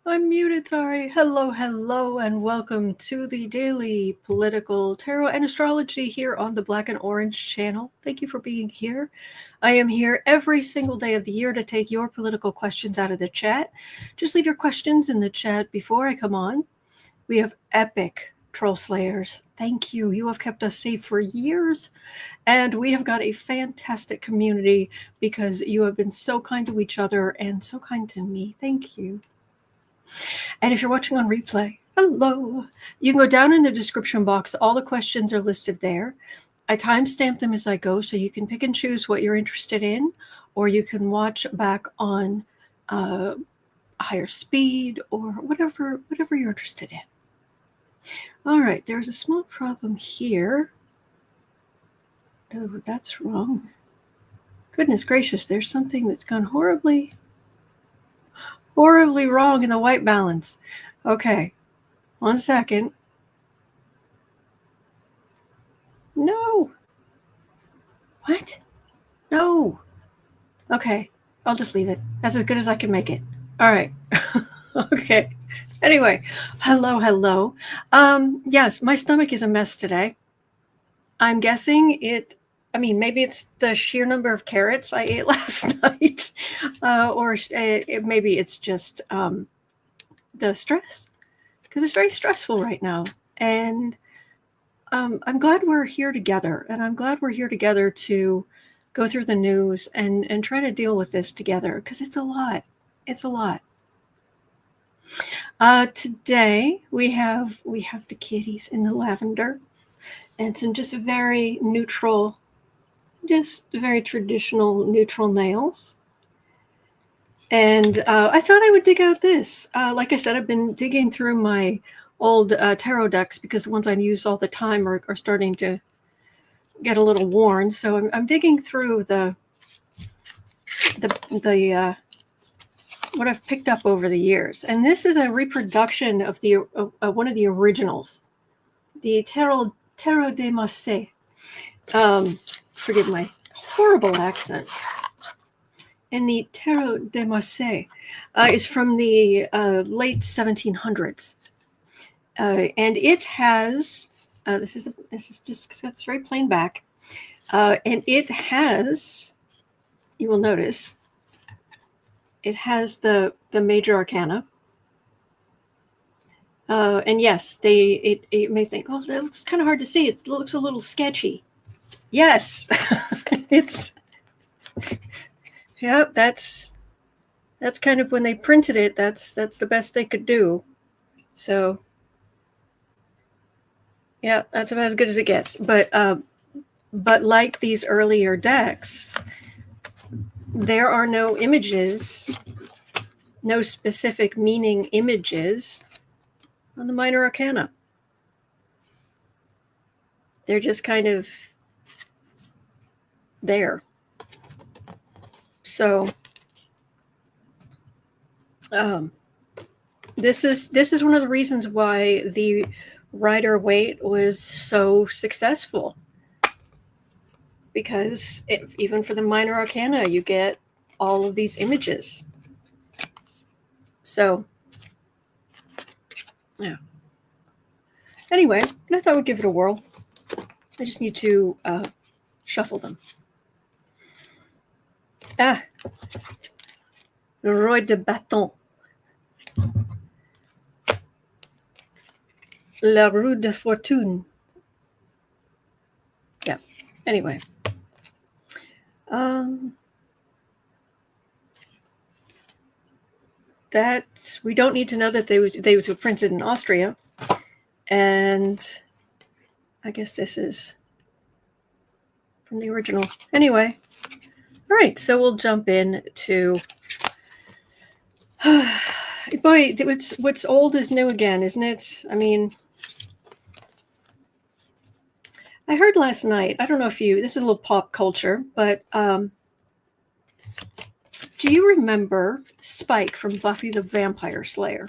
I'm muted, sorry. Hello, and welcome to the daily political tarot and astrology here on the Black and Orange channel. Thank you for being here. I am here every single day of the year to take your political questions out of the chat. Just leave your questions in the chat before I come on. We have epic troll slayers. Thank you. You have kept us safe for years. And we have got a fantastic community because you have been so kind to each other and so kind to me. Thank you. And if you're watching on replay, hello. You can go down in the description box. All the questions are listed there. I timestamp them as I go, so you can pick and choose what you're interested in, or you can watch back on higher speed or whatever you're interested in. All right, there's a small problem here. Oh, that's wrong. Goodness gracious, there's something that's gone horribly wrong in the white balance. Okay, 1 second. No. What? No. Okay, I'll just leave it. That's as good as I can make it. All right. Okay. Anyway, hello. Yes, my stomach is a mess today. I'm guessing maybe it's the sheer number of carrots I ate last night, or maybe it's just the stress, because it's very stressful right now. And I'm glad we're here together, and I'm glad we're here together to go through the news and try to deal with this together, because it's a lot. It's a lot. Today we have the kitties in the lavender and some just very neutral, just very traditional neutral nails. And I thought I would dig out this. Like I said, I've been digging through my old tarot decks because the ones I use all the time are starting to get a little worn. So I'm digging through the what I've picked up over the years. And this is a reproduction of the one of the originals, the Tarot de Marseille. Forgive my horrible accent. And the Tarot de Marseille is from the late 1700s. And it has, this is just, it's got this very plain back. And it has, you will notice, it has the major arcana. And yes, it may think, oh, it's kind of hard to see. It looks a little sketchy. Yes, yep, that's kind of when they printed it, that's the best they could do. So yeah, that's about as good as it gets. But like these earlier decks, there are no images, no specific meaning images on the minor arcana. They're just kind of there. So this is one of the reasons why the Rider-Waite was so successful, because even for the minor arcana you get all of these images. So yeah, anyway, I thought I would give it a whirl. I just need to shuffle them. Le Roi de Bâton. La Roue de Fortune. Yeah, anyway. That we don't need to know that they were printed in Austria. And I guess this is from the original. Anyway. All right, so we'll jump in to, boy, what's old is new again, isn't it? I mean, I heard last night, I don't know if this is a little pop culture, but do you remember Spike from Buffy the Vampire Slayer?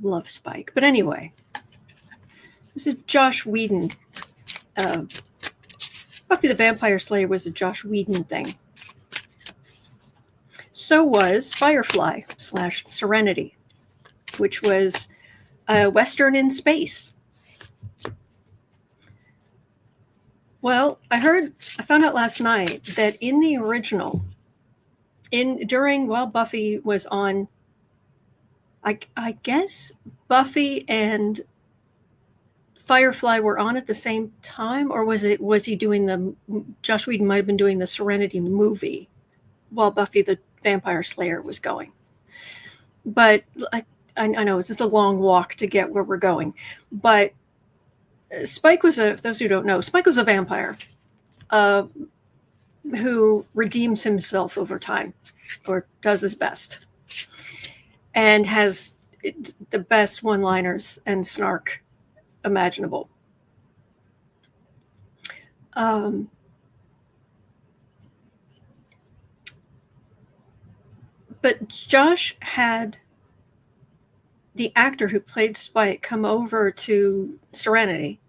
Love Spike. But anyway, this is Josh Whedon. Buffy the Vampire Slayer was a Josh Whedon thing. so was Firefly / Serenity, which was a Western in space. Well, I found out last night that in the original, while Buffy was on, I guess Buffy and Firefly were on at the same time, or was he doing Joss Whedon might have been doing the Serenity movie while Buffy the Vampire Slayer was going. But I know it's just a long walk to get where we're going. But Spike was for those who don't know, Spike was a vampire who redeems himself over time, or does his best, and has the best one-liners and snark imaginable. But Josh had the actor who played Spike come over to Serenity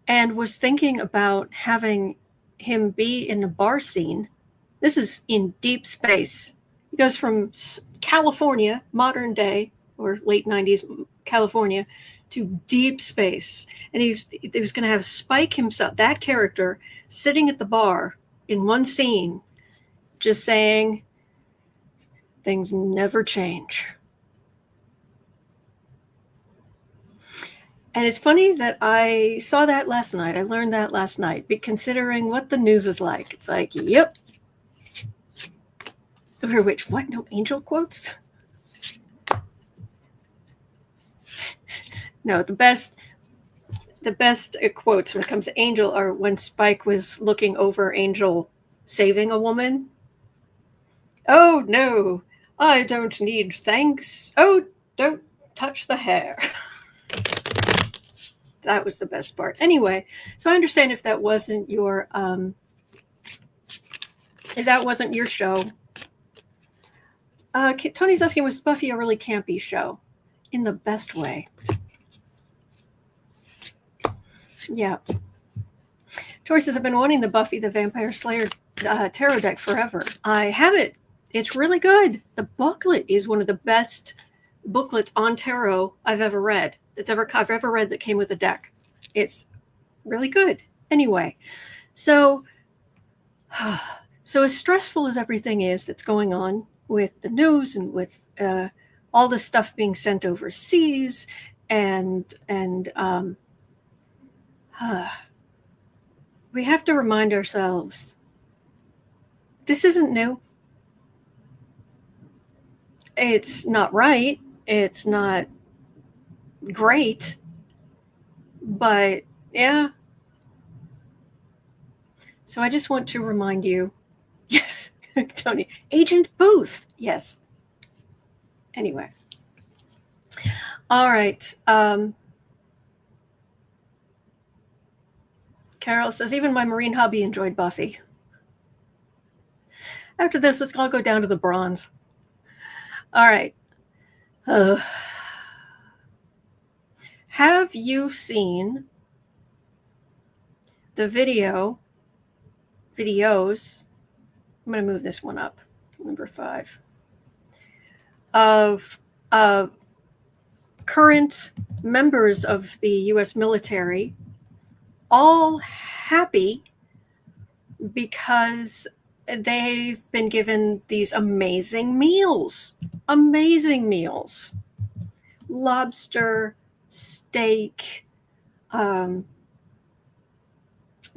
and was thinking about having him be in the bar scene. This is in deep space. He goes from California, modern day, or late 90s California, to deep space. And he was going to have Spike himself, that character, sitting at the bar in one scene, just saying, things never change. And it's funny that I saw that last night. I learned that last night, but considering what the news is like, it's like, yep. Or which, what? No angel quotes? No, the best quotes when it comes to Angel are when Spike was looking over Angel saving a woman. Oh, no, I don't need thanks. Oh, don't touch the hair. That was the best part. Anyway, so I understand if that wasn't your show. Tony's asking, was Buffy a really campy show? In the best way. Yeah. Tori says, I've been wanting the Buffy the Vampire Slayer tarot deck forever. I have it. It's really good. The booklet is one of the best booklets on tarot I've ever read. I've ever read that came with a deck. It's really good. Anyway, so as stressful as everything is that's going on with the news and with all the stuff being sent overseas and we have to remind ourselves, this isn't new. It's not right. It's not great. But yeah. So I just want to remind you, yes, Tony, Agent Booth. Yes. Anyway. All right. Carol says, even my marine hubby enjoyed Buffy. After this, let's all go down to the bronze. All right. Have you seen the videos? I'm going to move this one up, number 5, of current members of the U.S. military all happy because they've been given these amazing meals. Lobster, steak,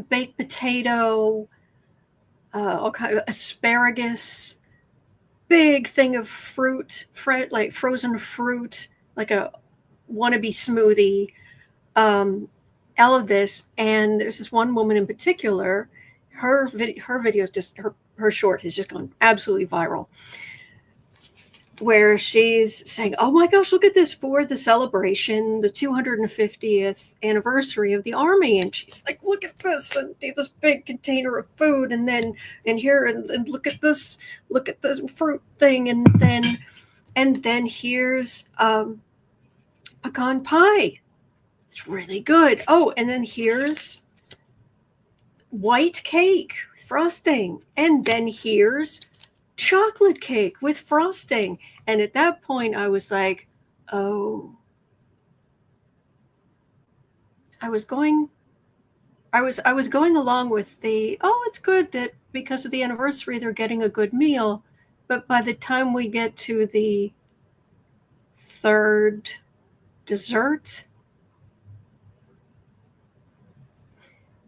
baked potato, all kind of asparagus, big thing of fruit, like frozen fruit, like a wannabe smoothie, all of this. And there's this one woman in particular, her videos, just her short has just gone absolutely viral, where she's saying, oh my gosh, look at this for the celebration, the 250th anniversary of the Army. And she's like, look at this, and this big container of food. And then, and look at this fruit thing. And then here's pecan pie. It's really good. Oh, and then here's white cake with frosting. And then here's chocolate cake with frosting. And at that point, I was like, oh, I was going along with the, oh, it's good that because of the anniversary, they're getting a good meal. But by the time we get to the third dessert,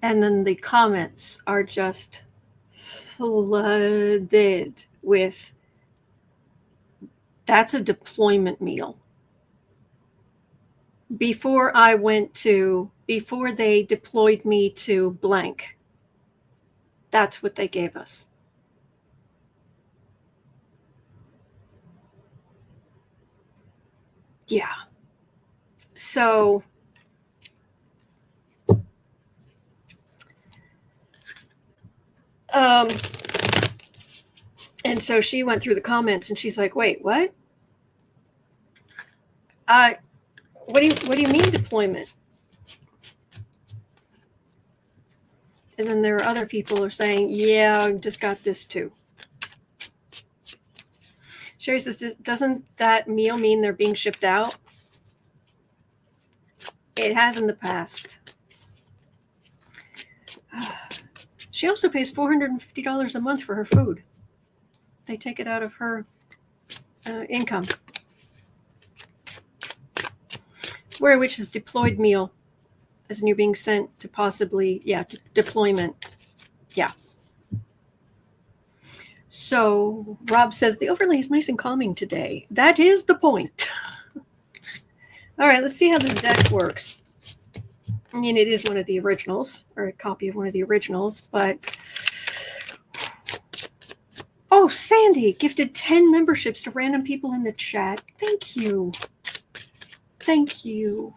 and then the comments are just flooded with, that's a deployment meal. Before they deployed me to blank, that's what they gave us. Yeah. So and so she went through the comments and she's like, wait, what? What do you mean deployment? And then there are other people who are saying, yeah, I just got this too. Sherry says, doesn't that meal mean they're being shipped out? It has in the past. She also pays $450 a month for her food. They take it out of her income. Which is deployed meal, as in you're being sent to possibly, deployment. Yeah. So Rob says the overlay is nice and calming today. That is the point. All right, let's see how this deck works. I mean, it is one of the originals, or a copy of one of the originals, but... Oh, Sandy gifted 10 memberships to random people in the chat. Thank you. Thank you.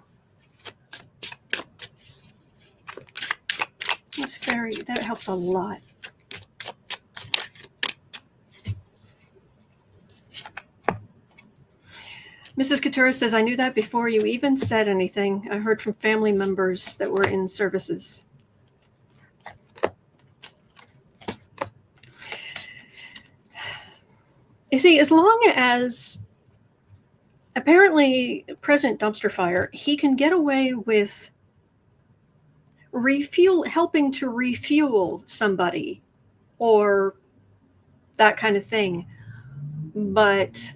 That helps a lot. Mrs. Couture says, I knew that before you even said anything. I heard from family members that were in services. You see, as long as apparently President Dumpster Fire, he can get away with helping to refuel somebody or that kind of thing. But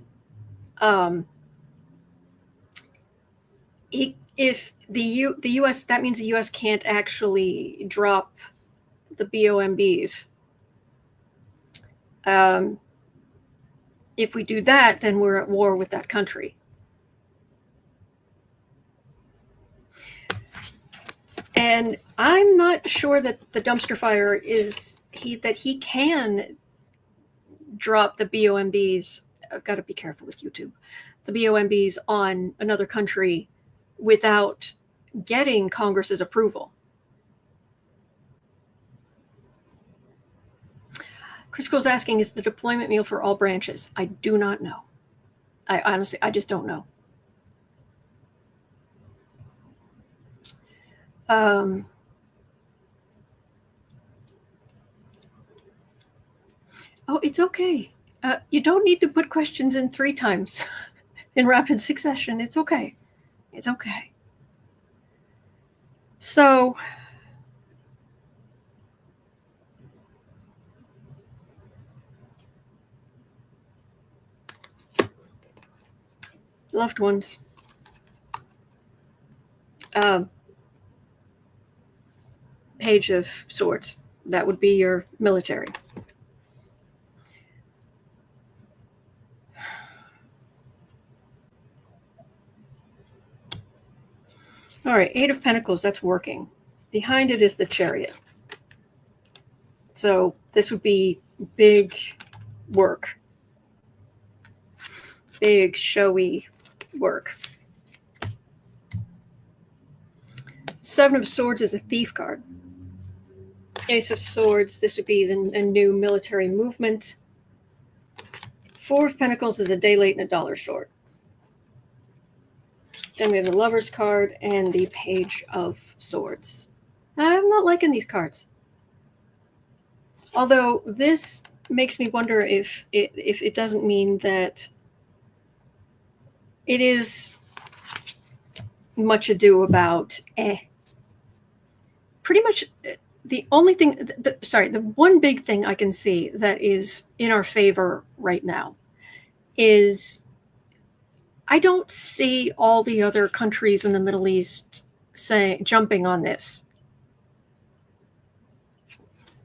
if the U.S., that means the U.S. can't actually drop the BOMBs. If we do that, then we're at war with that country. And I'm not sure that the dumpster fire is that he can drop the BOMBs. I've got to be careful with YouTube. The BOMBs on another country without getting Congress's approval. Chris Cole's asking, is the deployment meal for all branches? I do not know. I just don't know. Oh, it's okay. You don't need to put questions in 3 times in rapid succession. It's okay. It's okay. So, loved ones. Page of Swords. That would be your military. All right, 8 of Pentacles, that's working. Behind it is the Chariot. So this would be big work. Big, showy work. 7 of Swords is a thief card. Ace of Swords, this would be a new military movement. 4 of Pentacles is a day late and a dollar short. Then we have the Lover's card and the Page of Swords. I'm not liking these cards. Although this makes me wonder if it doesn't mean that it is much ado about pretty much the only thing, the one big thing I can see that is in our favor right now is I don't see all the other countries in the Middle East jumping on this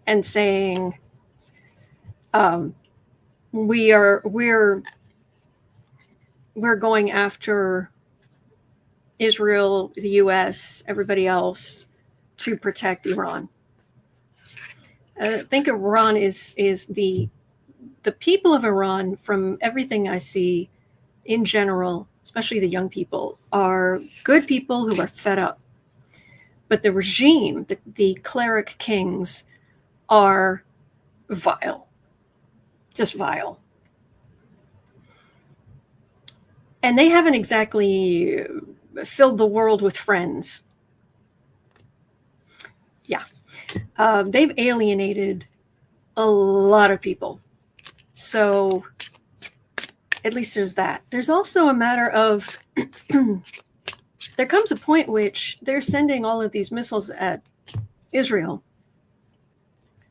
and saying, we're going after Israel, the US, everybody else to protect Iran. I think Iran is the people of Iran, from everything I see in general, especially the young people, are good people who are fed up. But the regime, the cleric kings, are vile, just vile. And they haven't exactly filled the world with friends. Yeah. They've alienated a lot of people. So at least there's that. There's also a matter of there comes a point which they're sending all of these missiles at Israel.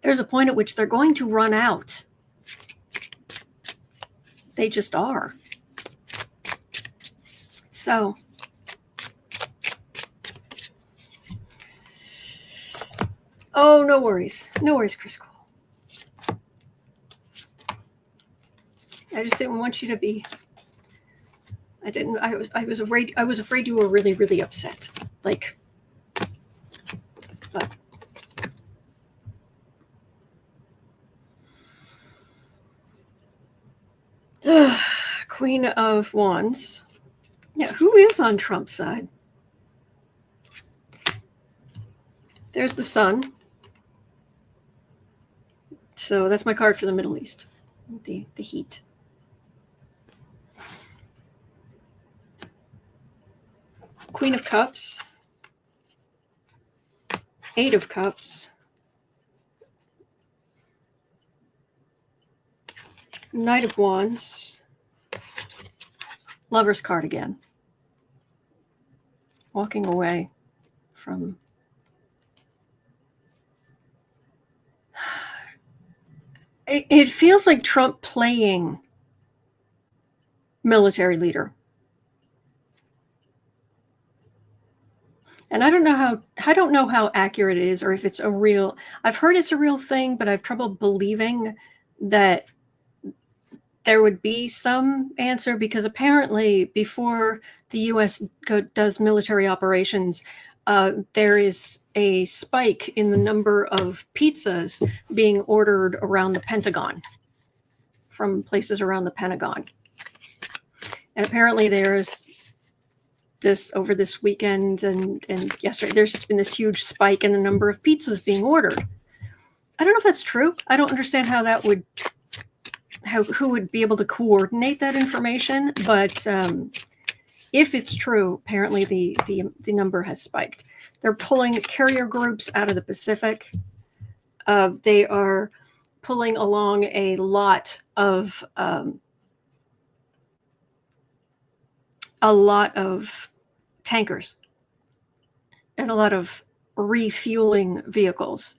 There's a point at which they're going to run out. They just are. So oh, no worries. No worries, Chris Cole. I just didn't want you to be. I was afraid you were really, really upset. Like, but Queen of Wands. Yeah, who is on Trump's side? There's the sun. So that's my card for the Middle East. The heat. Queen of Cups. Eight of Cups. Knight of Wands. Lover's card again. Walking away from... It feels like Trump playing military leader. And I don't know how accurate it is, or if it's a real... I've heard it's a real thing, but I have trouble believing that there would be some answer, because apparently before the U.S. does military operations, there is a spike in the number of pizzas being ordered around the Pentagon, from places around the Pentagon. And apparently there's this, over this weekend and yesterday, there's just been this huge spike in the number of pizzas being ordered. I don't know if that's true. I don't understand how that would... who would be able to coordinate that information, but if it's true, apparently the number has spiked. They're pulling carrier groups out of the Pacific. They are pulling along a lot of tankers and a lot of refueling vehicles.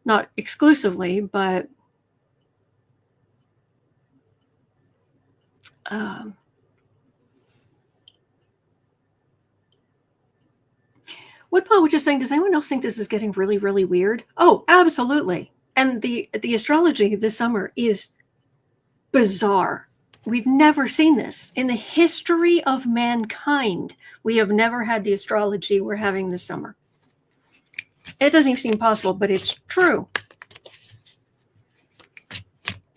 Not exclusively, but what Paul was just saying, does anyone else think this is getting really, really weird? Oh, absolutely. And the astrology this summer is bizarre. We've never seen this. In the history of mankind, we have never had the astrology we're having this summer. It doesn't even seem possible, but it's true.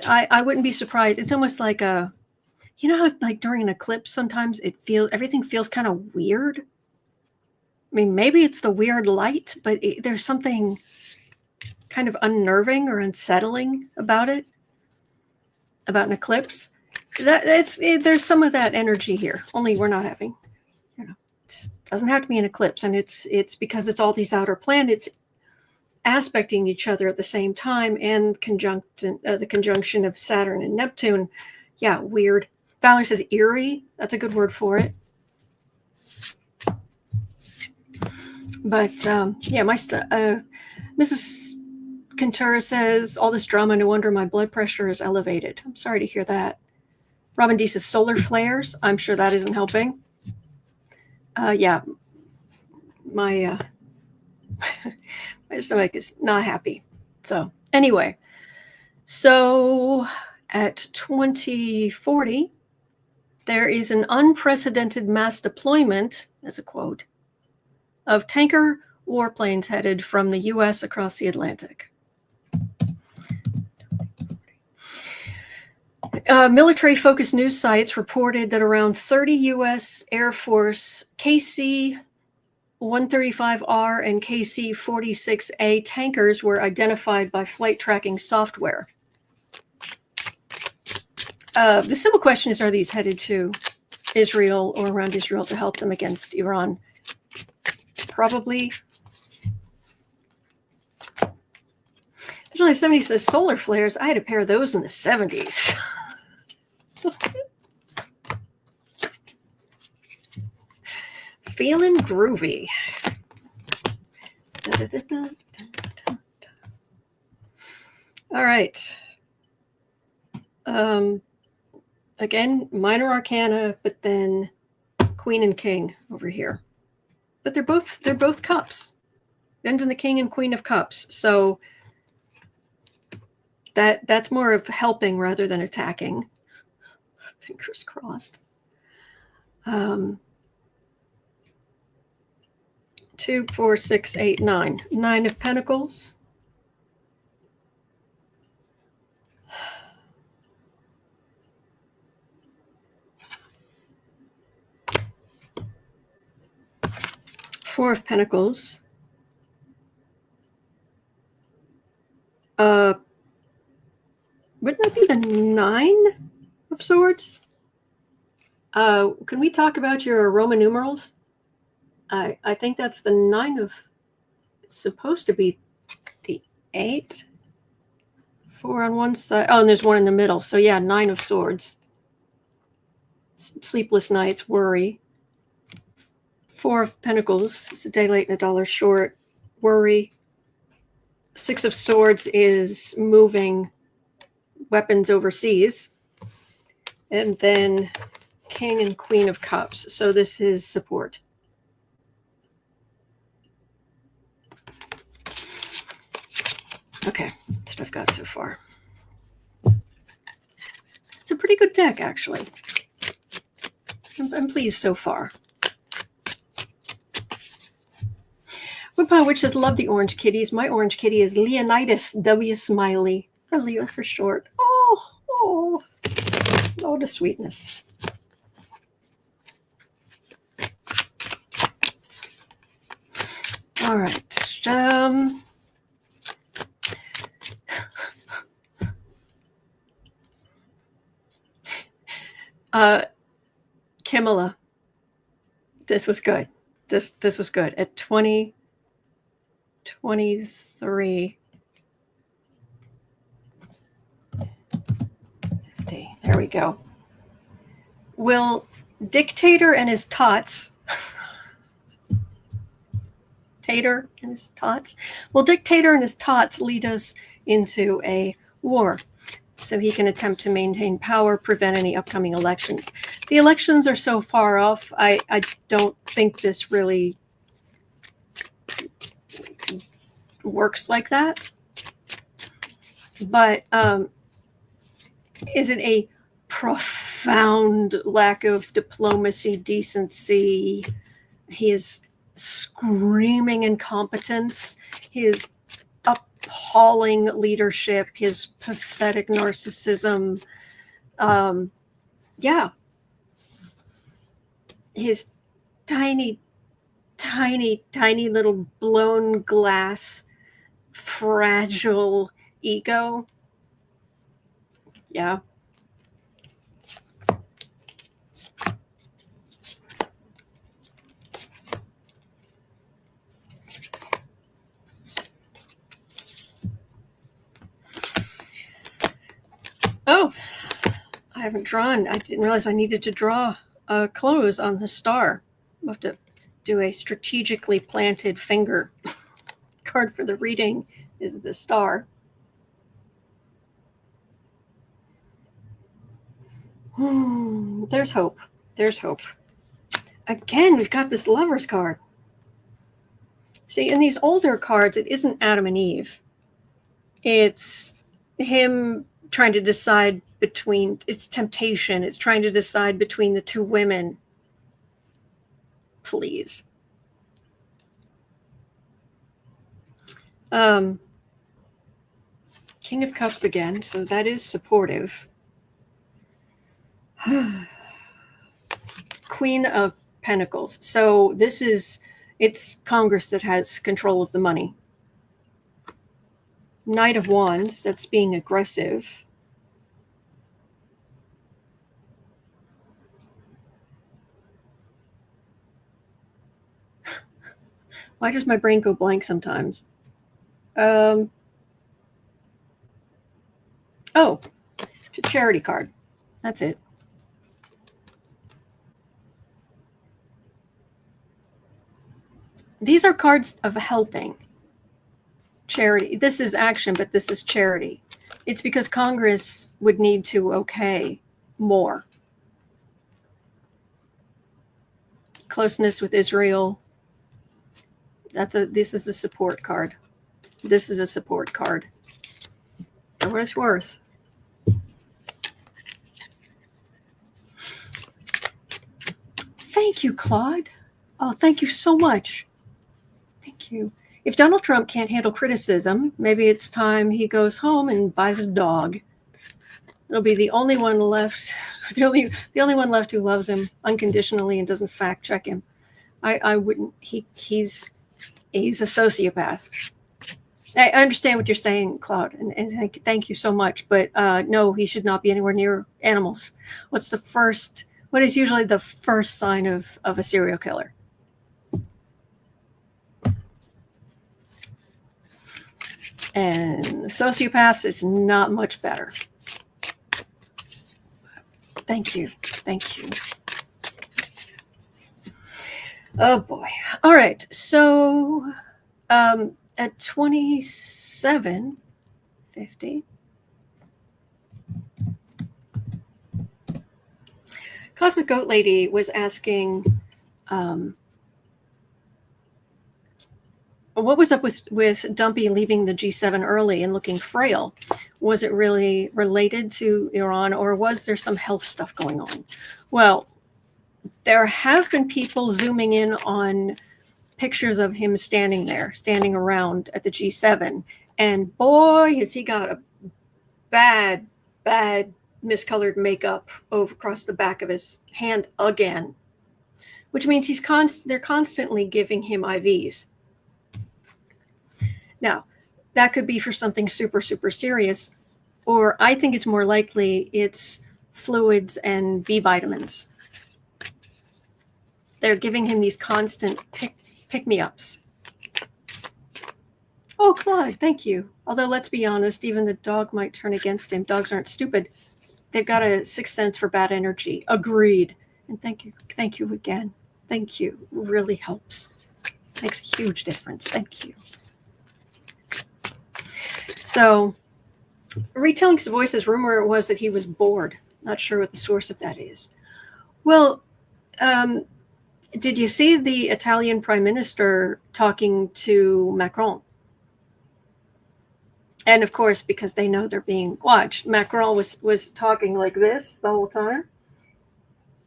I wouldn't be surprised. It's almost like a... You know how like during an eclipse, sometimes everything feels kind of weird? I mean, maybe it's the weird light, but there's something kind of unnerving or unsettling about it, about an eclipse. There's some of that energy here, only we're not having, it doesn't have to be an eclipse, and it's because it's all these outer planets aspecting each other at the same time, and the conjunction of Saturn and Neptune. Yeah, weird. Valor says eerie. That's a good word for it. But yeah, Mrs. Kentura says, all this drama, no wonder my blood pressure is elevated. I'm sorry to hear that. Robin D says, solar flares. I'm sure that isn't helping. Yeah, my my stomach is not happy. So anyway, so at 2040, there is an unprecedented mass deployment, that's a quote, of tanker warplanes headed from the U.S. across the Atlantic. Military-focused news sites reported that around 30 U.S. Air Force KC-135R and KC-46A tankers were identified by flight tracking software. The simple question is, are these headed to Israel or around Israel to help them against Iran? Probably. Originally, somebody says solar flares. I had a pair of those in the 70s. Feeling groovy. All right. Again, minor arcana, but then Queen and King over here. But they're both cups. It ends in the King and Queen of Cups. So that's more of helping rather than attacking. Fingers crossed. 2, 4, 6, 8, 9. 9 of Pentacles. Four of Pentacles. Wouldn't that be the 9 of Swords? Can we talk about your Roman numerals? I think that's the 9 of, it's supposed to be the 8. 4 on one side. Oh, and there's 1 in the middle. So yeah, 9 of Swords. Sleepless nights, worry. 4 of Pentacles. It's a day late and a dollar short. Worry. 6 of Swords is moving weapons overseas. And then King and Queen of Cups. So this is support. Okay, that's what I've got so far. It's a pretty good deck, actually. I'm pleased so far. Woodpile Witch says, love the orange kitties. My orange kitty is Leonidas W. Smiley, or Leo for short. Oh, the sweetness. All right. Kimala, this was good. This was good. At 23, 50. There we go. Will Dick Tater and his Tots, Tater and his Tots, will Dick Tater and his Tots lead us into a war so he can attempt to maintain power, prevent any upcoming elections? The elections are so far off, I don't think this really works like that. But is it a profound lack of diplomacy, decency, his screaming incompetence, his appalling leadership, his pathetic narcissism, yeah, his tiny little blown glass, fragile ego. Yeah. Oh, I haven't drawn. I didn't realize I needed to draw a close on the star. I'll have to do a strategically planted finger. Card for the reading is the star. There's hope. There's hope. Again, we've got this Lover's card. See, in these older cards, it isn't Adam and Eve. It's him trying to decide between, it's temptation. It's trying to decide between the two women. Please. King of Cups again, so that is supportive. Queen of Pentacles. So this is, it's Congress that has control of the money. Knight of Wands, that's being aggressive. Why does my brain go blank sometimes? Oh, it's a charity card. That's it. These are cards of helping. Charity. This is action, but this is charity. It's because Congress would need to okay more. Closeness with Israel. This is a support card. This is a support card. For what it's worth. Thank you, Claude. Oh, thank you so much. Thank you. If Donald Trump can't handle criticism, maybe it's time he goes home and buys a dog. It'll be the only one left, the only one left who loves him unconditionally and doesn't fact check him. I wouldn't. He's a sociopath. I understand what you're saying, Claude, and thank you so much. But no, he should not be anywhere near animals. What is usually the first sign of a serial killer? And sociopaths is not much better. Thank you. Thank you. Oh boy. All right. So at 2750, Cosmic Goat Lady was asking, what was up with Drumpy leaving the G7 early and looking frail? Was it really related to Iran, or was there some health stuff going on? Well, there have been people zooming in on pictures of him standing around at the G7. And boy, has he got a bad miscolored makeup over across the back of his hand again, which means they're constantly giving him IVs. Now, that could be for something super, super serious, or I think it's more likely it's fluids and B vitamins. They're giving him these constant pick-me-ups. Oh, Clyde, thank you. Although, let's be honest, even the dog might turn against him. Dogs aren't stupid. They've got a sixth sense for bad energy. Agreed. And thank you again. Thank you. Really helps. Makes a huge difference. Thank you. So, retelling his voices, rumor was that he was bored. Not sure what the source of that is. Well, did you see the Italian Prime Minister talking to Macron? And of course, because they know they're being watched, Macron was talking like this the whole time.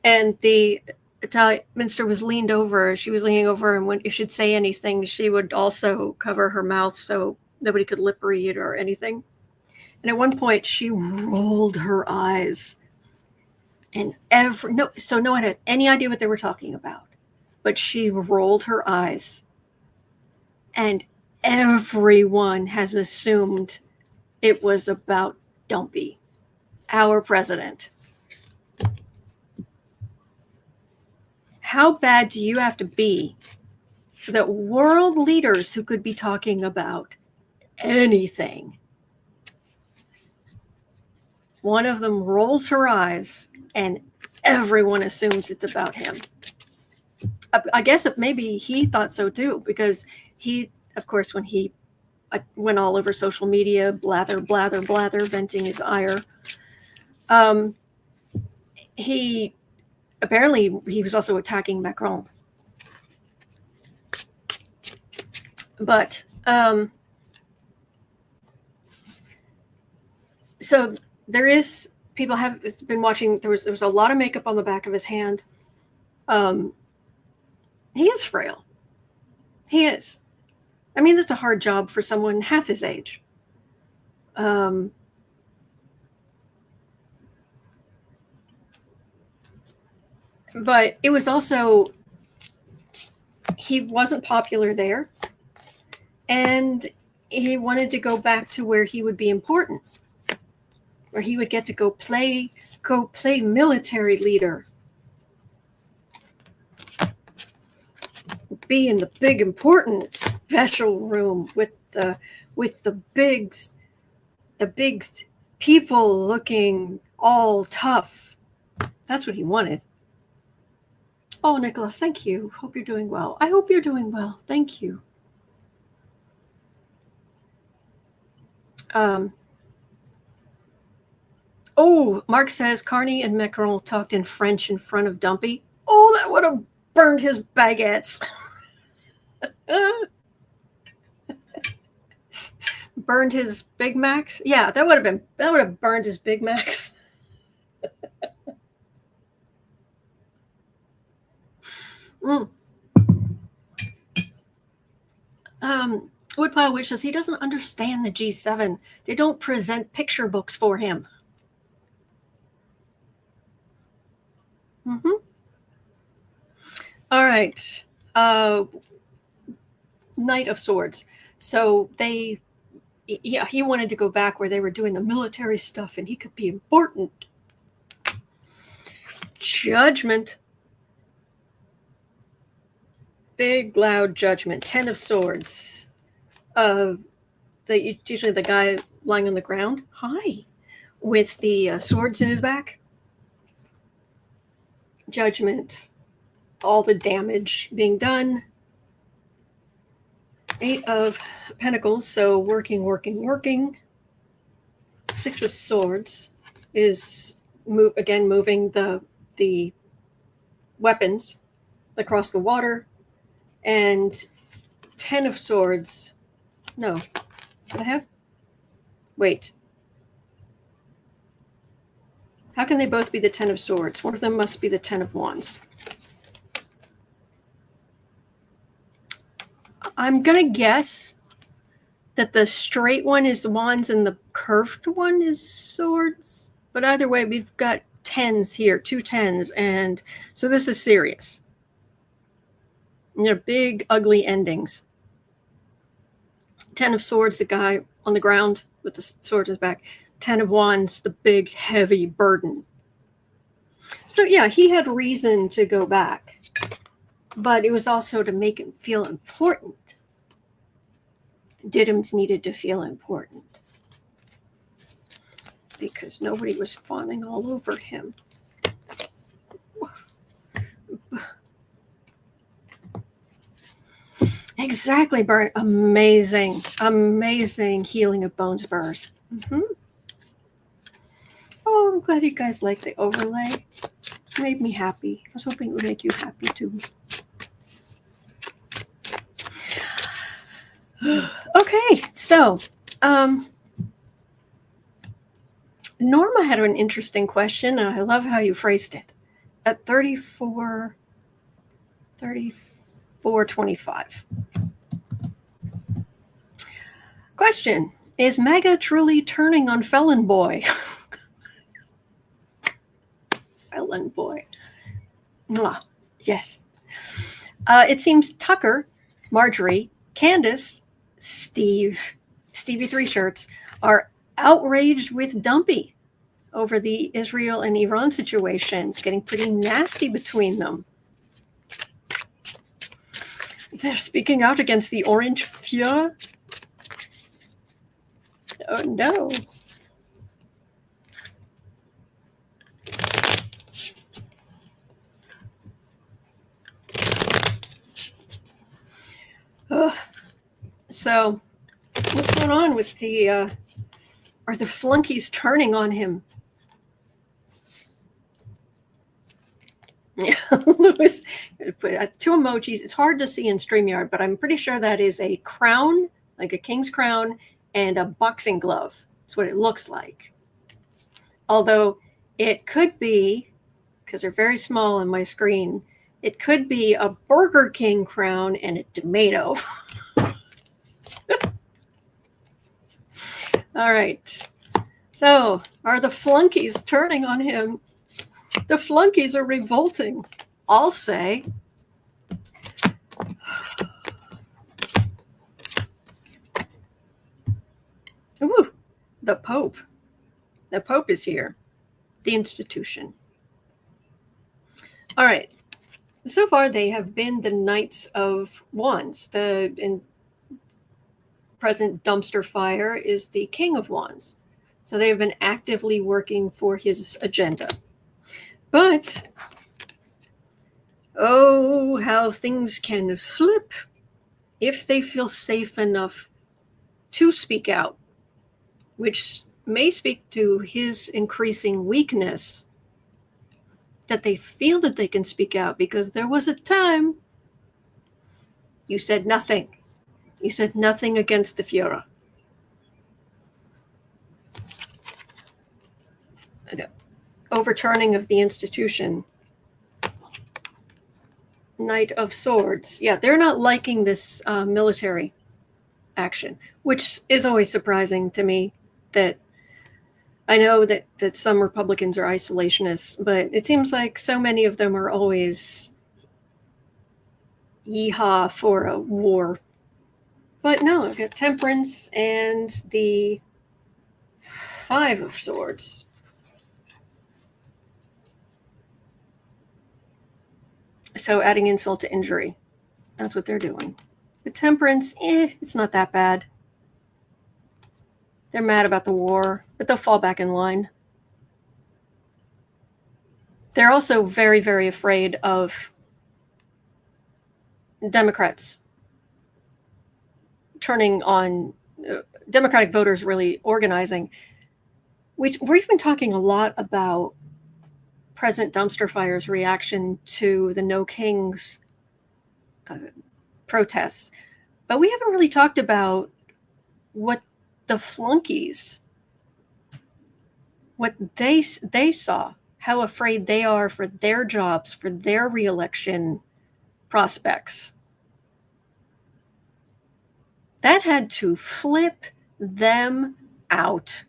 And the Italian minister was leaned over. She was leaning over, and when if she'd say anything, she would also cover her mouth so nobody could lip read or anything. And at one point, she rolled her eyes. And no one had any idea what they were talking about. But she rolled her eyes. And everyone has assumed it was about Drumpy, our president. How bad do you have to be that world leaders who could be talking about anything one of them rolls her eyes, and everyone assumes it's about him. I guess maybe he thought so too, because he, of course, when he went all over social media, blather, blather, blather, venting his ire, he was also attacking Macron. But so there is, people have been watching, there was a lot of makeup on the back of his hand. He is frail. He is. I mean, that's a hard job for someone half his age. But it was also, he wasn't popular there, and he wanted to go back to where he would be important, where he would get to go play military leader, be in the big important special room with the big people looking all tough. That's what he wanted. Oh, Nicholas, thank you. Hope you're doing well. I hope you're doing well. Thank you. Oh, Mark says Carney and Macron talked in French in front of Drumpy. Oh, that would have burned his baguettes. Burned his Big Macs? Yeah, that would have burned his Big Macs. Woodpile Witch says he doesn't understand the G7. They don't present picture books for him. All right. Knight of Swords. So he wanted to go back where they were doing the military stuff and he could be important. Judgment. Big, loud judgment. 10 of Swords. Usually the guy lying on the ground. Hi. With the swords in his back. Judgment. All the damage being done. 8 of Pentacles. So working. 6 of Swords is moving the weapons across the water. And 10 of Swords. No. Did I have? Wait. How can they both be the 10 of Swords? One of them must be the 10 of Wands. I'm going to guess that the straight one is the Wands and the curved one is Swords. But either way, we've got 10s here, 2 10s. And so this is serious. And they're big, ugly endings. 10 of Swords, the guy on the ground with the sword in his back. 10 of Wands, the big, heavy burden. So yeah, he had reason to go back. But it was also to make him feel important. Didymus needed to feel important. Because nobody was fawning all over him. Exactly, Bert. Amazing healing of bone spurs. Oh, I'm glad you guys like the overlay. It made me happy. I was hoping it would make you happy too. Okay, so Norma had an interesting question, and I love how you phrased it. At 34:25. Question: is MAGA truly turning on Felon Boy? Felon Boy. Mwah. Yes. It seems Tucker, Marjorie, Candice, Stevie 3 Shirts are outraged with Drumpy over the Israel and Iran situation. It's getting pretty nasty between them. They're speaking out against the orange fear. Oh no. So, what's going on with the, are the flunkies turning on him? Yeah, Lewis put two emojis. It's hard to see in StreamYard, but I'm pretty sure that is a crown, like a king's crown, and a boxing glove. That's what it looks like. Although it could be, because they're very small on my screen, it could be a Burger King crown and a tomato. All right. So, are the flunkies turning on him? The flunkies are revolting, I'll say. Ooh, the Pope. The Pope is here. The institution. All right. So far, they have been the Knights of Wands. President Dumpster Fire is the King of Wands. So they have been actively working for his agenda. But, oh, how things can flip if they feel safe enough to speak out, which may speak to his increasing weakness, that they feel that they can speak out, because there was a time you said nothing. You said nothing against the Führer. Overturning of the institution. Knight of Swords. Yeah, they're not liking this military action, which is always surprising to me. That I know that some Republicans are isolationists, but it seems like so many of them are always yeehaw for a war. But no, I've got Temperance and the Five of Swords. So adding insult to injury. That's what they're doing. The Temperance, it's not that bad. They're mad about the war, but they'll fall back in line. They're also very, very afraid of Democrats turning on Democratic voters really organizing. We're even talking a lot about President Dumpster Fire's reaction to the No Kings protests, but we haven't really talked about what the flunkies, what they saw, how afraid they are for their jobs, for their reelection prospects. That had to flip them out.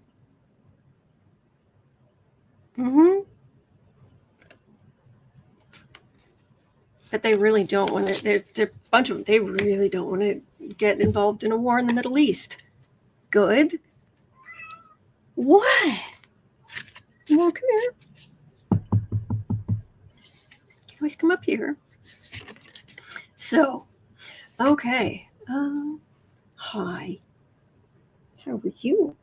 But they really don't want to. They're a bunch of them. They really don't want to get involved in a war in the Middle East. Good. What? Well, come here. You always come up here. So, okay. Hi. How are you?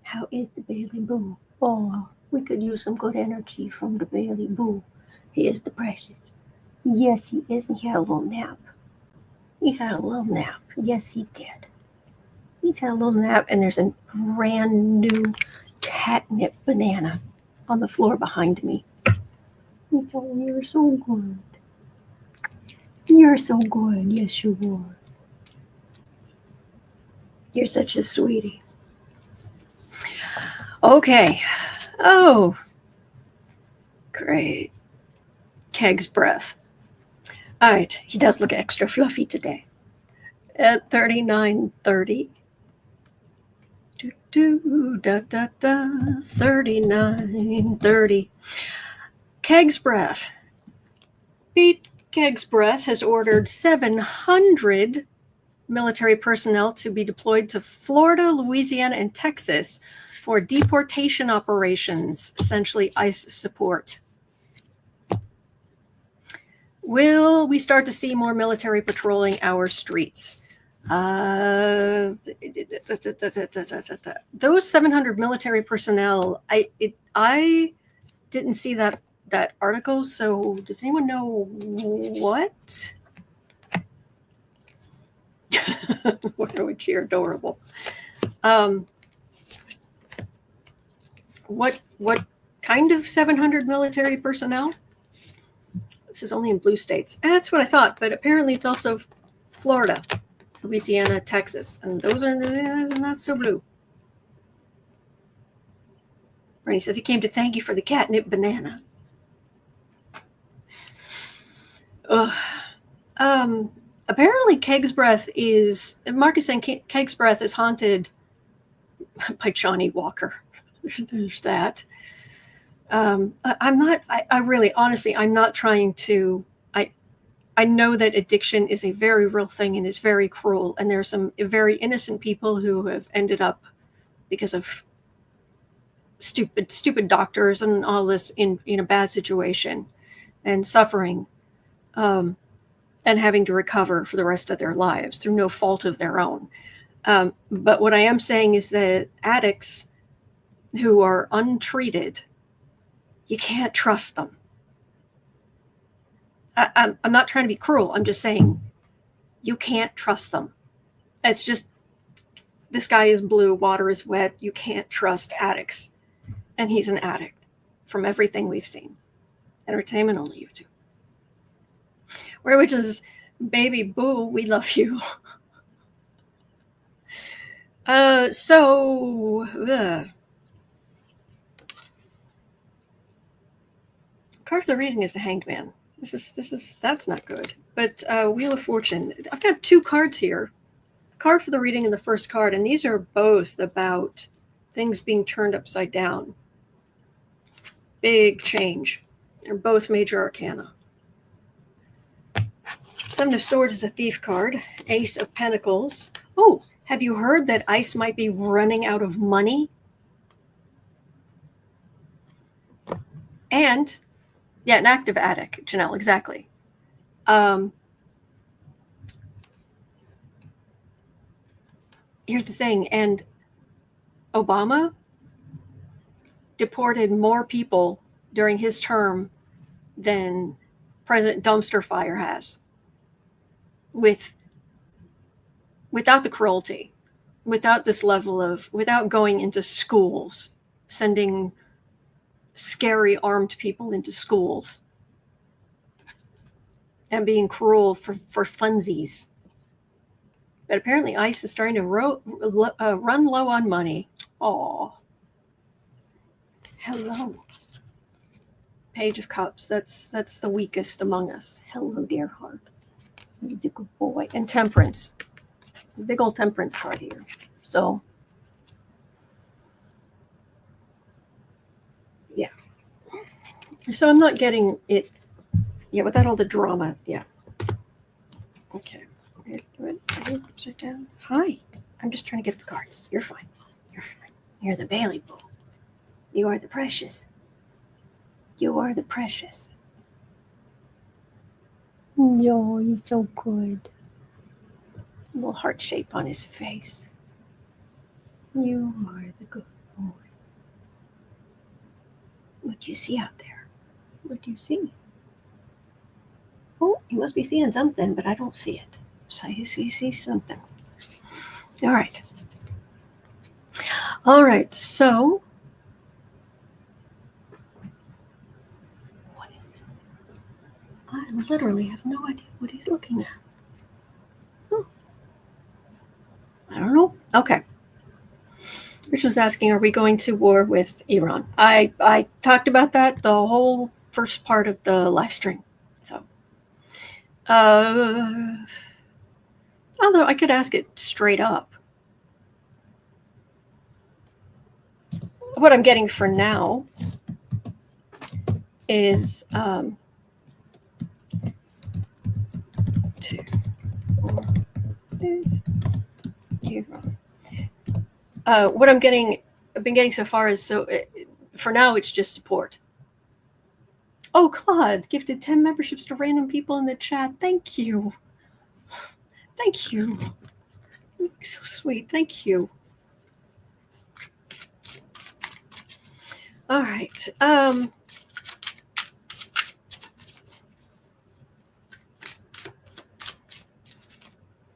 How is the Bailey Boo? Oh, we could use some good energy from the Bailey Boo. He is the precious. Yes, he is. He had a little nap. Yes, he did. He's had a little nap, and there's a brand new catnip banana on the floor behind me. Oh, you're so good. You're so good. Yes, you are. You're such a sweetie. Okay. Oh, great. Keg's breath. All right. He does look extra fluffy today. At 39:30. 39:30. Keg's breath. Pete Keg's breath has ordered 700 military personnel to be deployed to Florida, Louisiana, and Texas for deportation operations, essentially ICE support. Will we start to see more military patrolling our streets? Those 700 military personnel, I didn't see that article, so does anyone know what? which are adorable. What kind of 700 military personnel? This is only in blue states. That's what I thought, but apparently it's also Florida, Louisiana, Texas, and those are not so blue. Bernie says he came to thank you for the catnip banana. Apparently Keg's Breath is, Marcus saying Keg's Breath is haunted by Johnny Walker. There's that. I'm not, I really, honestly, I'm not trying to, I know that addiction is a very real thing and is very cruel. And there's some very innocent people who have ended up because of stupid doctors and all this in a bad situation and suffering, and having to recover for the rest of their lives through no fault of their own. But what I am saying is that addicts who are untreated, you can't trust them. I'm not trying to be cruel. I'm just saying you can't trust them. It's just, the sky is blue, water is wet. You can't trust addicts. And he's an addict from everything we've seen. Entertainment only YouTube. Which is, baby boo, we love you. Card of the reading is the Hanged Man. That's not good. But Wheel of Fortune. I've got two cards here. Card for the reading and the first card, and these are both about things being turned upside down. Big change. They're both major arcana. Seven of Swords is a thief card. Ace of Pentacles. Oh, have you heard that ICE might be running out of money? And, yeah, an active addict, Janelle, exactly. Here's the thing, and Obama deported more people during his term than President Dumpster Fire has. Without the cruelty, without this level of, without going into schools, sending scary armed people into schools and being cruel for funsies. But apparently ICE is starting to run low on money. Aw. Hello. Page of Cups. That's the weakest among us. Hello, dear heart. He's a good boy. And Temperance. Big old Temperance card here. So, yeah. So I'm not getting it. Yeah, without all the drama. Yeah. Okay. Upside down. Hi. I'm just trying to get the cards. You're fine. You're fine. You're the Bailey Boo. You are the precious. You are the precious. No, he's so good. A little heart shape on his face. You are the good boy. What do you see out there? What do you see? Oh, you must be seeing something, but I don't see it. So you see something. All right. All right, so what is it? I literally have no idea what he's looking at. I don't know. Okay. Rich was asking, are we going to war with Iran? I talked about that the whole first part of the live stream. So, although I could ask it straight up. What I'm getting for now is 2, 4 is Iran. What I've been getting so far is, for now, it's just support. Oh, Claude gifted 10 memberships to random people in the chat. Thank you. Thank you. So sweet. Thank you. All right.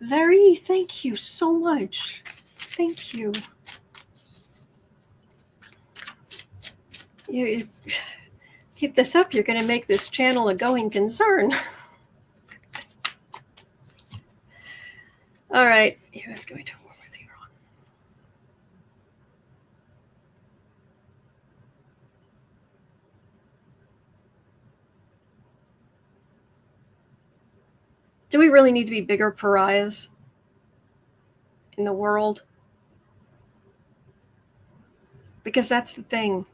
Thank you so much. Thank you. You keep this up, you're going to make this channel a going concern. All right, U.S. going to war with Iran. Do we really need to be bigger pariahs in the world? Because that's the thing.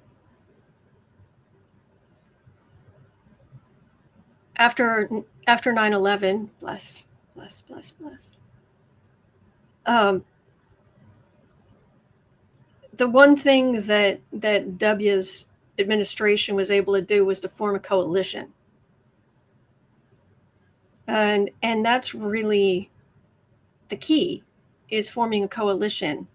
After 9/11, bless. The one thing that W's administration was able to do was to form a coalition. And that's really the key, is forming a coalition.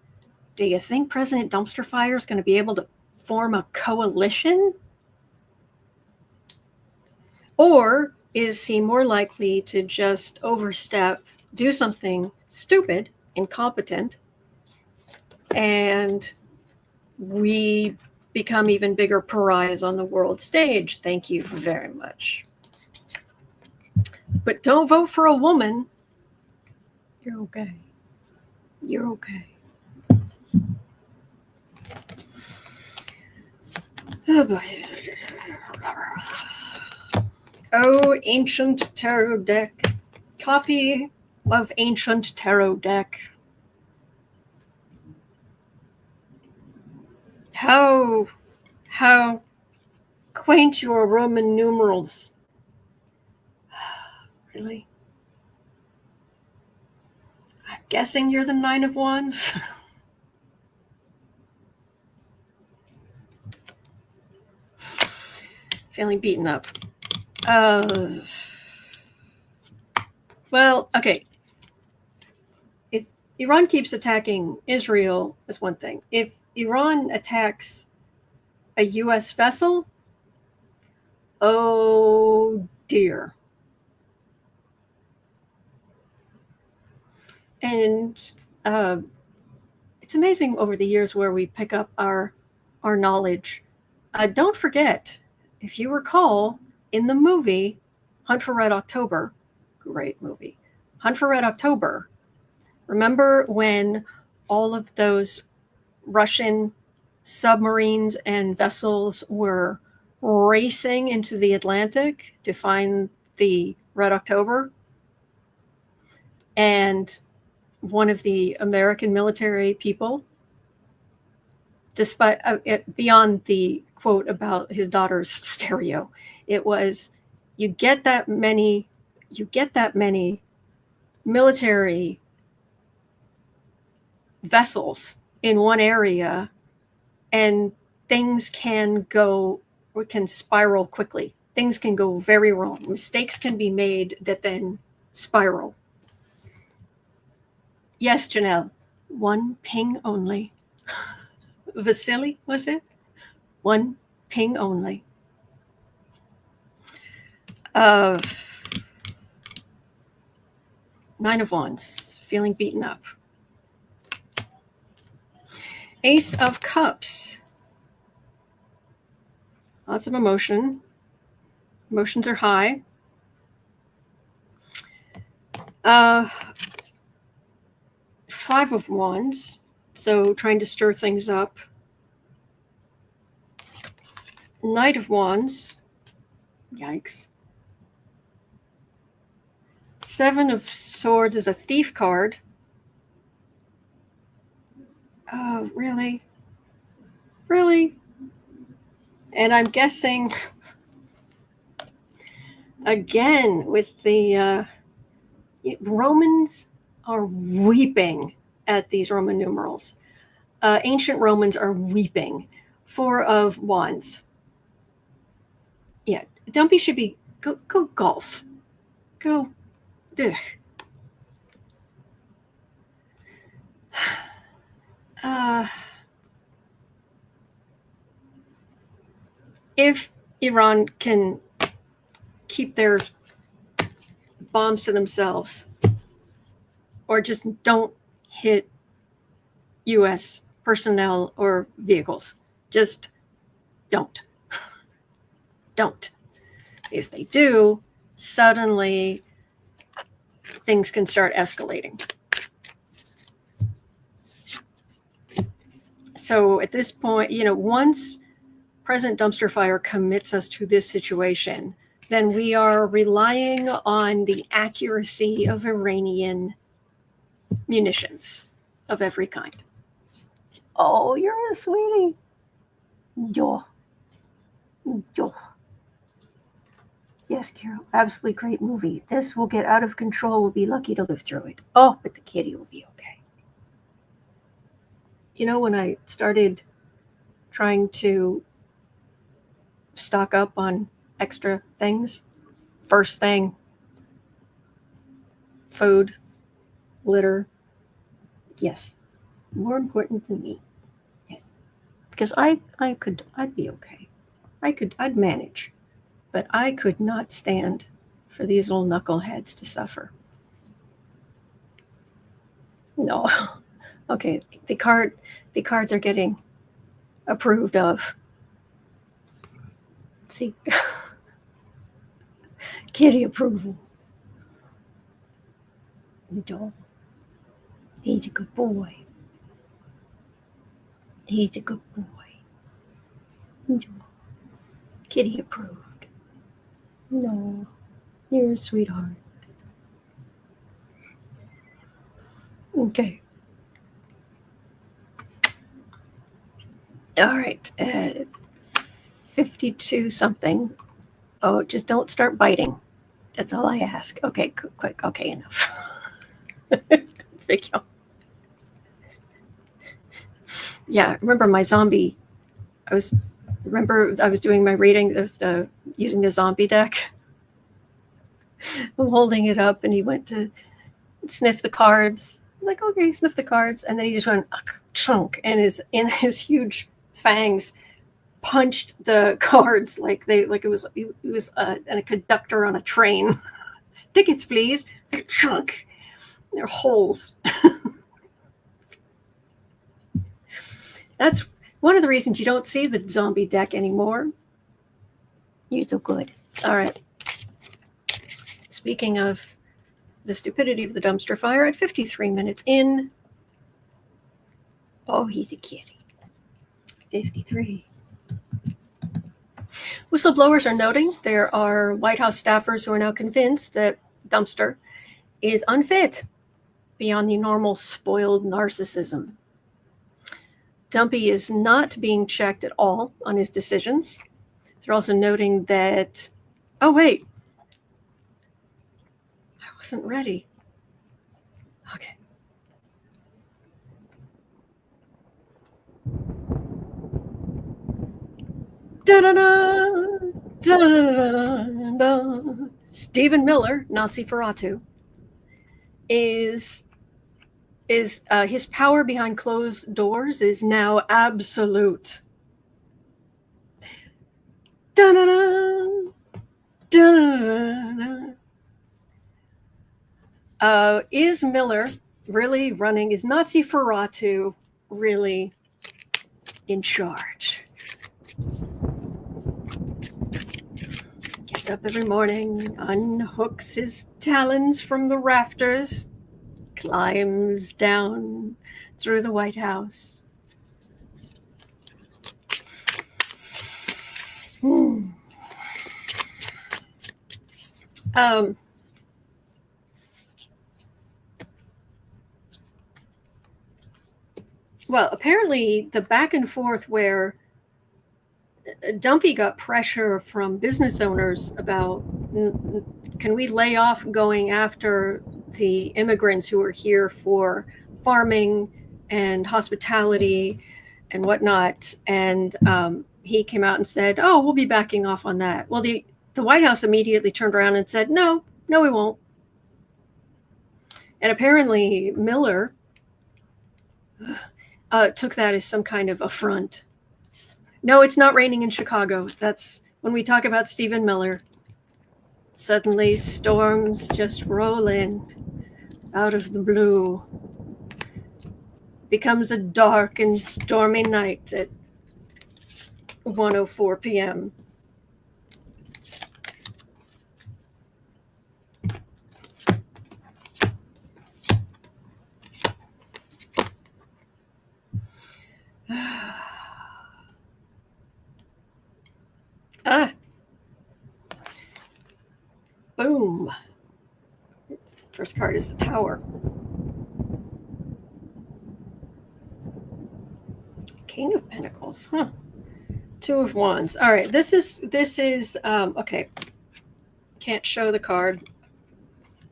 Do you think President Dumpster Fire is going to be able to form a coalition? Or is he more likely to just overstep, do something stupid, incompetent, and we become even bigger pariahs on the world stage? Thank you very much. But don't vote for a woman. You're okay. You're okay. Oh boy. Oh, Ancient Tarot Deck. Copy of Ancient Tarot Deck. How quaint your Roman numerals. Really? I'm guessing you're the 9 of Wands. Feeling beaten up. Well, okay. If Iran keeps attacking Israel, that's one thing. If Iran attacks a U.S. vessel, oh dear. And it's amazing over the years where we pick up our knowledge. Don't forget, if you recall, in the movie Hunt for Red October, great movie, Hunt for Red October, remember when all of those Russian submarines and vessels were racing into the Atlantic to find the Red October? And one of the American military people, despite beyond the quote about his daughter's stereo, it was, you get that many military vessels in one area, and things can spiral quickly. Things can go very wrong. Mistakes can be made that then spiral. Yes, Janelle, one ping only. Vasily, was it? One ping only. 9 of Wands, feeling beaten up. Ace of Cups. Lots of emotion. Emotions are high. 5 of Wands, so trying to stir things up. Knight of Wands. Yikes. 7 of Swords is a thief card. Oh, really? Really? And I'm guessing, again, with the Romans are weeping at these Roman numerals. Ancient Romans are weeping. 4 of Wands. Yeah, Dumpy should be, go golf. Go. Ugh. If Iran can keep their bombs to themselves, or just don't hit U.S. personnel or vehicles. Just don't. Don't. If they do, suddenly things can start escalating. So at this point, once President Dumpster Fire commits us to this situation, then we are relying on the accuracy of Iranian munitions of every kind. Oh, you're a sweetie. Yo. Yes, Carol, absolutely great movie. This will get out of control. We'll be lucky to live through it. Oh, but the kitty will be okay. When I started trying to stock up on extra things, first thing, food, litter, yes, more important than me. Yes, because I'd be okay. I'd manage, but I could not stand for these little knuckleheads to suffer. No. Okay, the cards are getting approved of. See, kitty approval. No. He's a good boy. He's a good boy. No. Kitty approved. No, you're a sweetheart. Okay. All right. 52 something. Oh, just don't start biting. That's all I ask. Okay, quick. Okay, enough. Thank you. Yeah, remember my zombie. I was doing my reading of using the zombie deck. I'm holding it up, and he went to sniff the cards. I'm like, okay, sniff the cards, and then he just went chunk, and his huge fangs punched the cards like it was a conductor on a train. Tickets, please. Chunk. They're holes. That's one of the reasons you don't see the zombie deck anymore. You're so good. All right. Speaking of the stupidity of the dumpster fire, at 53 minutes in. Oh, he's a kitty. 53. Whistleblowers are noting there are White House staffers who are now convinced that Dumpster is unfit beyond the normal spoiled narcissism. Drumpy is not being checked at all on his decisions. They're also noting that, oh, wait. I wasn't ready. Okay. Da-da-da, da-da-da-da. Stephen Miller, Nazi Ferratu, is his power behind closed doors is now absolute. Da-da-da, da-da-da. Is Miller really running? Is Nazi Ferratu really in charge? Gets up every morning, unhooks his talons from the rafters, climbs down through the White House. Well, apparently the back and forth where Dumpy got pressure from business owners about, can we lay off going after the immigrants who are here for farming and hospitality and whatnot? And he came out and said, oh, we'll be backing off on that. Well, the White House immediately turned around and said, no, we won't. And apparently Miller took that as some kind of affront. No, it's not raining in Chicago. That's when we talk about Stephen Miller. Suddenly storms just roll in. out of the blue becomes a dark and stormy night at 1:04 p.m. Boom. First card is the Tower. King of Pentacles, huh? Two of Wands. All right, this is okay. Can't show the card.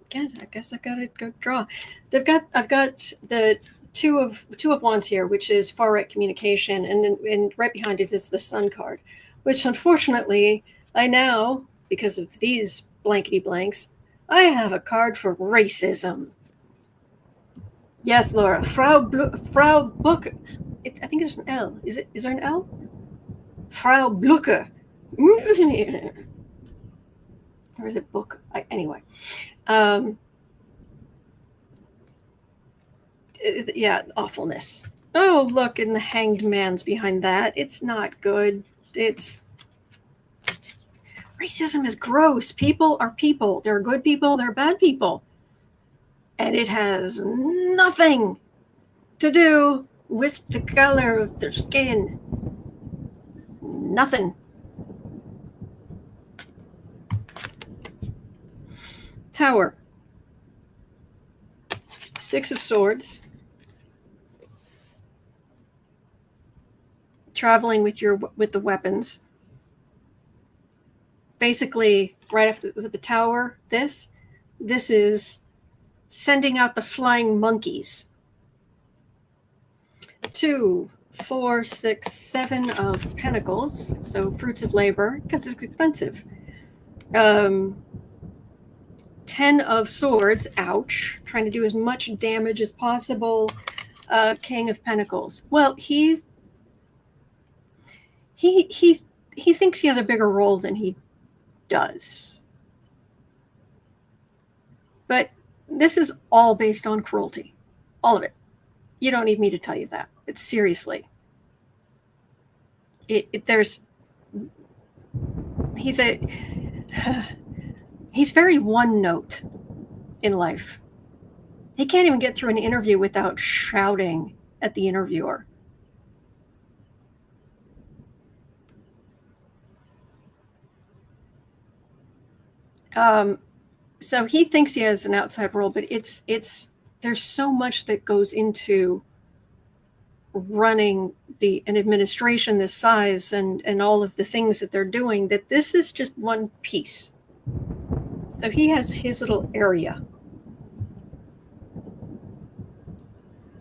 Again, I guess I gotta go draw. I've got the two of Wands here, which is far right communication, and right behind it is the Sun card, which unfortunately I now, because of these blankety blanks, I have a card for racism. Yes, Laura, Frau Book. I think it's an L. Is there an L? Frau Blucher. Or is it book? Anyway. Yeah, awfulness. Oh, look, and the hanged man's behind that. It's not good. Racism is gross. People are people. There are good people, there are bad people. And it has nothing to do with the color of their skin. Nothing. Tower. Six of Swords. Traveling with the weapons. Basically, right after with the Tower, this is sending out the flying monkeys. 2, 4, 6, 7 of Pentacles. So fruits of labor, because it's expensive. 10 of Swords, ouch, trying to do as much damage as possible. King of Pentacles. Well, he thinks he has a bigger role than he does. But this is all based on cruelty. All of it. You don't need me to tell you that. It's seriously. He's very one note in life. He can't even get through an interview without shouting at the interviewer. So he thinks he has an outside role, but there's so much that goes into running an administration this size and all of the things that they're doing, that this is just one piece. So he has his little area.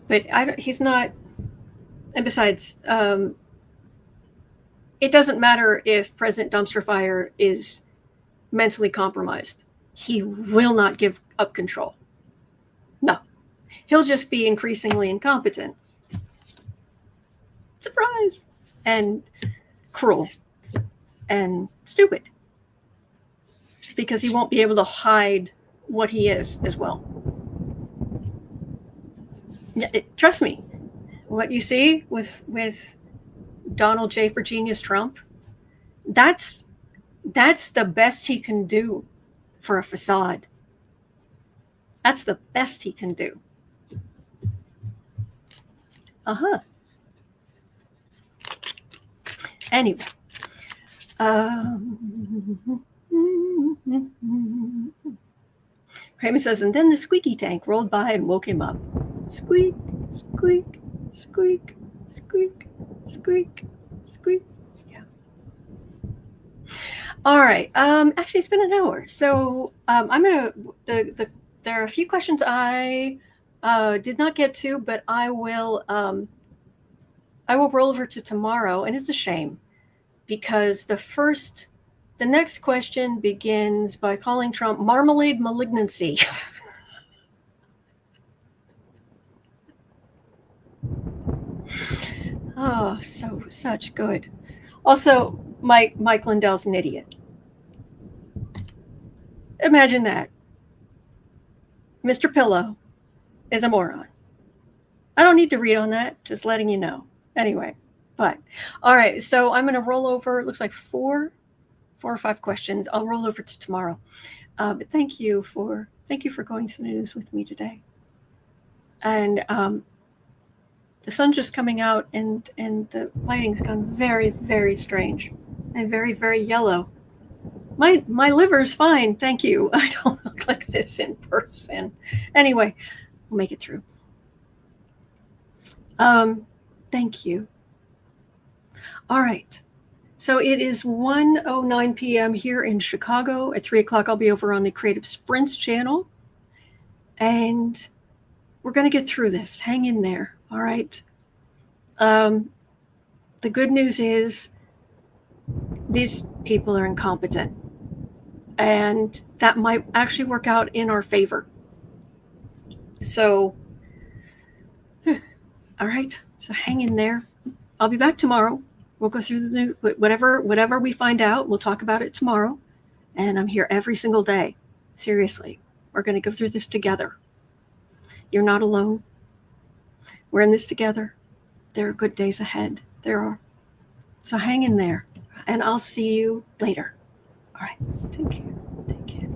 But he's not, and besides, it doesn't matter if President Dumpster Fire is mentally compromised. He will not give up control. No. He'll just be increasingly incompetent. Surprise! And cruel. And stupid. Because he won't be able to hide what he is as well. Trust me. What you see with Donald J. for Genius Trump, that's the best he can do for a facade. That's the best he can do. Anyway. Raymond says, and then the squeaky tank rolled by and woke him up. Squeak, squeak, squeak, squeak, squeak, squeak. Yeah. All right. Actually, it's been an hour. So I'm going to, there are a few questions I did not get to, but I will roll over to tomorrow. And it's a shame because the next question begins by calling Trump marmalade malignancy. Oh, such good. Also, Mike Lindell's an idiot. Imagine that. Mr. Pillow is a moron. I don't need to read on that, just letting you know. Anyway, but all right, so I'm going to roll over. It looks like four or five questions. I'll roll over to tomorrow. But thank you for going through the news with me today. And the sun's just coming out, and the lighting's gone very, very strange and very, very yellow. My liver's fine, thank you. I don't look like this in person. Anyway, we'll make it through. Thank you. All right. So it is 1:09 p.m. here in Chicago. At 3 o'clock, I'll be over on the Creative Sprints channel. And we're going to get through this. Hang in there. All right. The good news is these people are incompetent. And that might actually work out in our favor. So, all right. So hang in there. I'll be back tomorrow. We'll go through the new, whatever we find out. We'll talk about it tomorrow. And I'm here every single day. Seriously. We're going to go through this together. You're not alone. We're in this together. There are good days ahead. There are. So hang in there. And I'll see you later. All right. Take care. Take care.